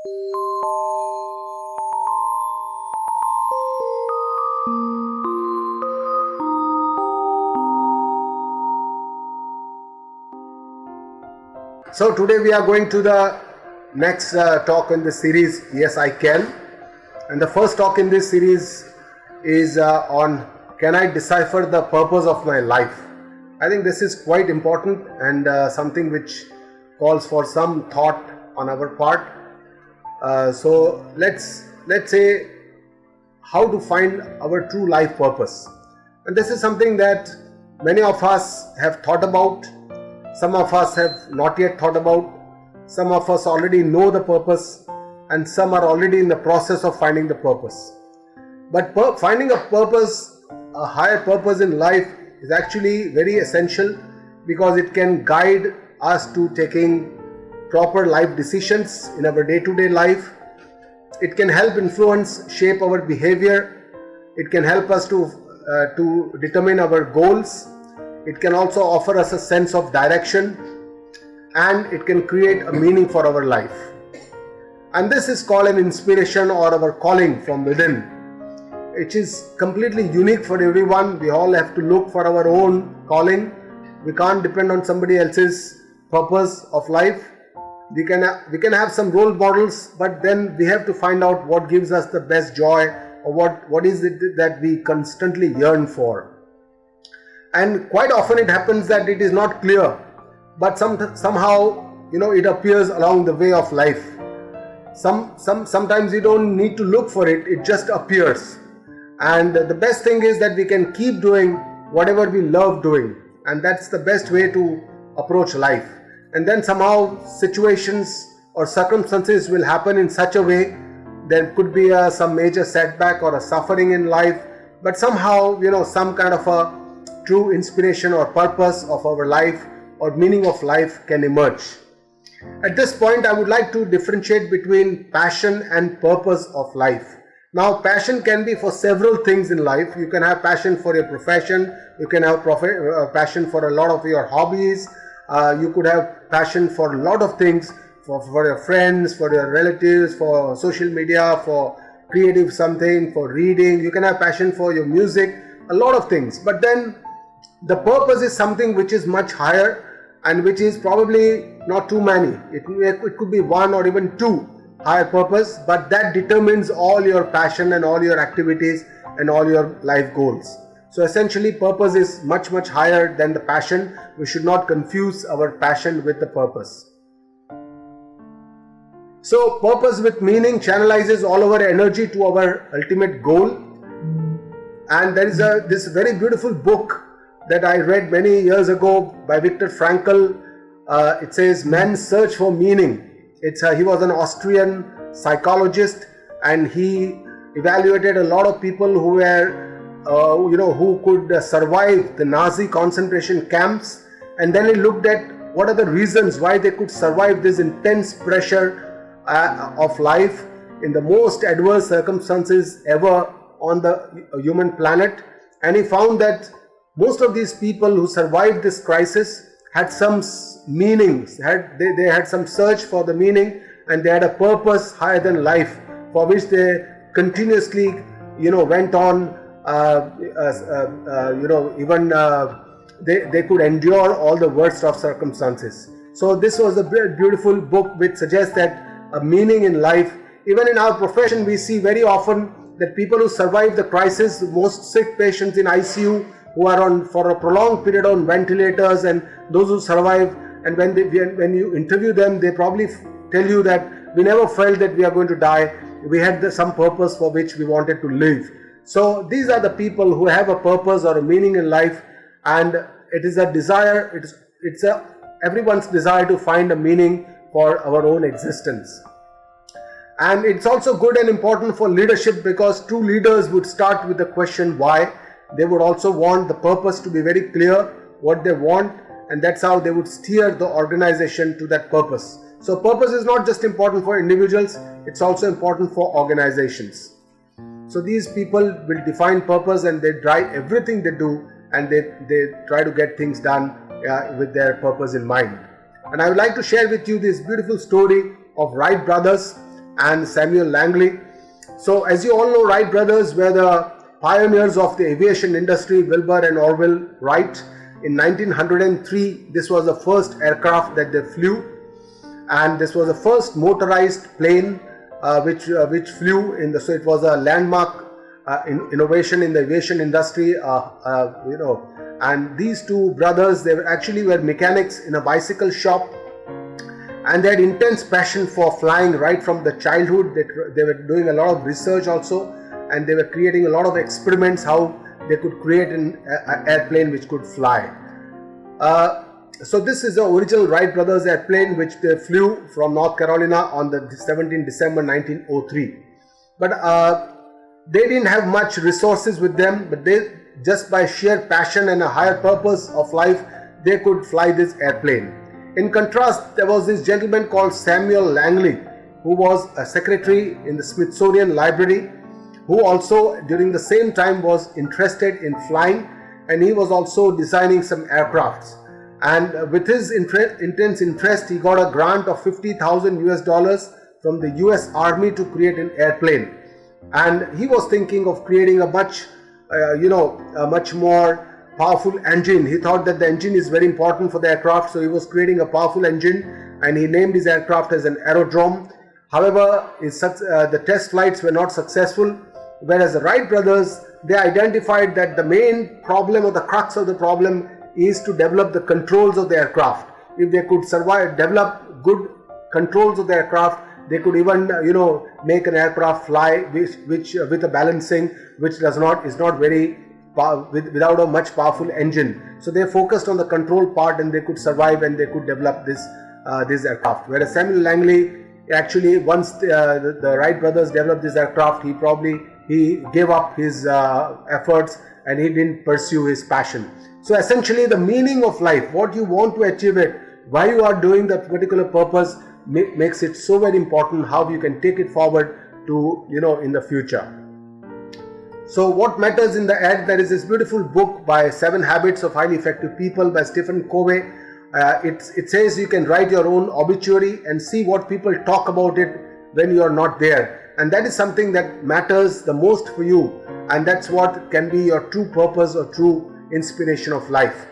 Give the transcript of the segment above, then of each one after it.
So today we are going to the next talk in the series, Yes I Can. And the first talk in this series is on can I decipher the purpose of my life. I think this is quite important and something which calls for some thought on our part. So let's say how to find our true life purpose. And this is something that many of us have thought about. Some of us have not yet thought about. Some of us already know the purpose, and some are already in the process of finding the purpose. But finding a purpose, a higher purpose in life, is actually very essential because it can guide us to taking proper life decisions in our day-to-day life. It can help influence, shape our behavior. It can help us to determine our goals. It can also offer us a sense of direction, and it can create a meaning for our life. And this is called an inspiration or our calling from within. It is completely unique for everyone. We all have to look for our own calling. We can't depend on somebody else's purpose of life. We can have some role models, but then we have to find out what gives us the best joy, or what is it that we constantly yearn for. And quite often it happens that it is not clear, but somehow it appears along the way of life. Sometimes you don't need to look for it; it just appears. And the best thing is that we can keep doing whatever we love doing, and that's the best way to approach life. And then somehow situations or circumstances will happen in such a way. There could be some major setback or a suffering in life, but somehow some kind of a true inspiration or purpose of our life or meaning of life can emerge. At this point, I would like to differentiate between passion and purpose of life. Now, passion can be for several things in life. You can have passion for your profession. You can have passion for a lot of your hobbies. You could have passion for a lot of things, for your friends, for your relatives, for social media, for creative something, for reading. You can have passion for your music, a lot of things. But then the purpose is something which is much higher and which is probably not too many. It could be one or even two higher purpose, but that determines all your passion and all your activities and all your life goals. So essentially, purpose is much higher than the passion. We should not confuse our passion with the purpose. So purpose with meaning channelizes all our energy to our ultimate goal. And there is this very beautiful book that I read many years ago by Viktor Frankl. It says Man's Search for Meaning. He was an Austrian psychologist, and he evaluated a lot of people who were who could survive the Nazi concentration camps, and then he looked at what are the reasons why they could survive this intense pressure of life in the most adverse circumstances ever on the human planet. And he found that most of these people who survived this crisis had some meanings, they had some search for the meaning, and they had a purpose higher than life for which they continuously went on. They could endure all the worst of circumstances. So this was a beautiful book which suggests that a meaning in life. Even in our profession, we see very often that people who survive the crisis, most sick patients in ICU who are on for a prolonged period on ventilators, and those who survive, and when you interview them, they probably tell you that we never felt that we are going to die. We had some purpose for which we wanted to live. So these are the people who have a purpose or a meaning in life, and it is a desire, it's everyone's desire to find a meaning for our own existence. And it's also good and important for leadership, because true leaders would start with the question why. They would also want the purpose to be very clear, what they want, and that's how they would steer the organization to that purpose. So purpose is not just important for individuals, it's also important for organizations. So these people will define purpose, and they drive everything they do, and they try to get things done with their purpose in mind. And I would like to share with you this beautiful story of Wright brothers. and Samuel Langley. So as you all know, Wright brothers were the pioneers of the aviation industry, Wilbur and Orville Wright. In 1903, this was the first aircraft that they flew, and this was the first motorized plane which flew in the. So it was a landmark innovation in the aviation industry. And these two brothers, they were mechanics in a bicycle shop, and they had intense passion for flying right from the childhood. They were doing a lot of research also, and they were creating a lot of experiments how they could create an airplane which could fly. So this is the original Wright brothers airplane which they flew from North Carolina on the 17th December 1903. But they didn't have much resources with them, but they, just by sheer passion and a higher purpose of life, they could fly this airplane. In contrast, there was this gentleman called Samuel Langley, who was a secretary in the Smithsonian Library, who also during the same time was interested in flying, and he was also designing some aircrafts. And with his intense interest, he got a grant of $50,000 from the US Army to create an airplane. And he was thinking of creating a much more powerful engine. He thought that the engine is very important for the aircraft, so he was creating a powerful engine, and he named his aircraft as an aerodrome. However, the test flights were not successful, whereas the Wright brothers, they identified that the main problem or the crux of the problem is to develop the controls of the aircraft. If they could develop good controls of the aircraft, they could even make an aircraft fly which with a balancing which is not very without a much powerful engine. So they focused on the control part, and they could survive and they could develop this aircraft. Whereas Samuel Langley, actually, once the Wright brothers developed this aircraft, he gave up his efforts and he didn't pursue his passion. So essentially, the meaning of life, what you want to achieve it, why you are doing that particular purpose, makes it so very important how you can take it forward to in the future. So what matters in the end, there is this beautiful book by 7 Habits of Highly Effective People by Stephen Covey. It says you can write your own obituary and see what people talk about it when you are not there, and that is something that matters the most for you, and that's what can be your true purpose or true inspiration of life.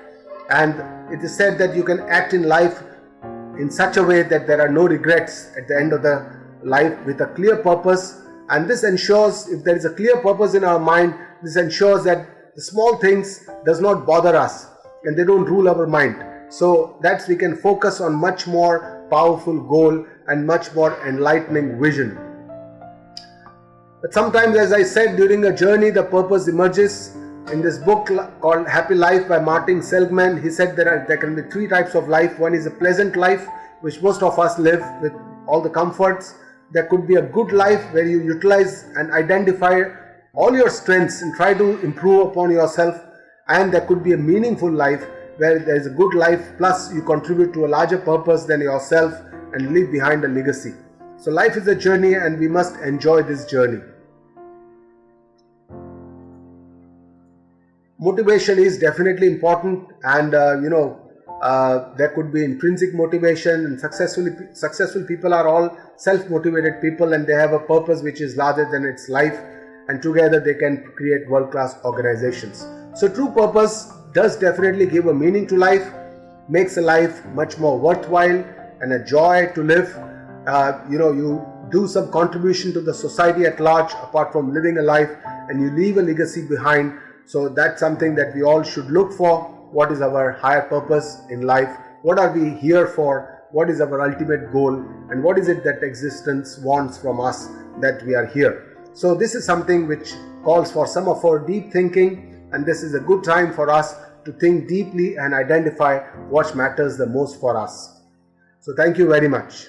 And it is said that you can act in life in such a way that there are no regrets at the end of the life, with a clear purpose. And this ensures, if there is a clear purpose in our mind, this ensures that the small things does not bother us and they don't rule our mind. So that we can focus on much more powerful goal and much more enlightening vision. But sometimes, as I said, during a journey, the purpose emerges. In this book called Happy Life by Martin Seligman, he said there can be 3 types of life. One is a pleasant life, which most of us live with all the comforts. There could be a good life where you utilize and identify all your strengths and try to improve upon yourself. And there could be a meaningful life where there is a good life plus you contribute to a larger purpose than yourself and leave behind a legacy. So life is a journey, and we must enjoy this journey. Motivation is definitely important, and there could be intrinsic motivation, and successful people are all self-motivated people, and they have a purpose which is larger than its life, and together they can create world-class organizations. So true purpose does definitely give a meaning to life, makes a life much more worthwhile and a joy to live. You do some contribution to the society at large apart from living a life, and you leave a legacy behind. So that's something that we all should look for. What is our higher purpose in life? What are we here for? What is our ultimate goal? And what is it that existence wants from us that we are here? So this is something which calls for some of our deep thinking, and this is a good time for us to think deeply and identify what matters the most for us. So thank you very much.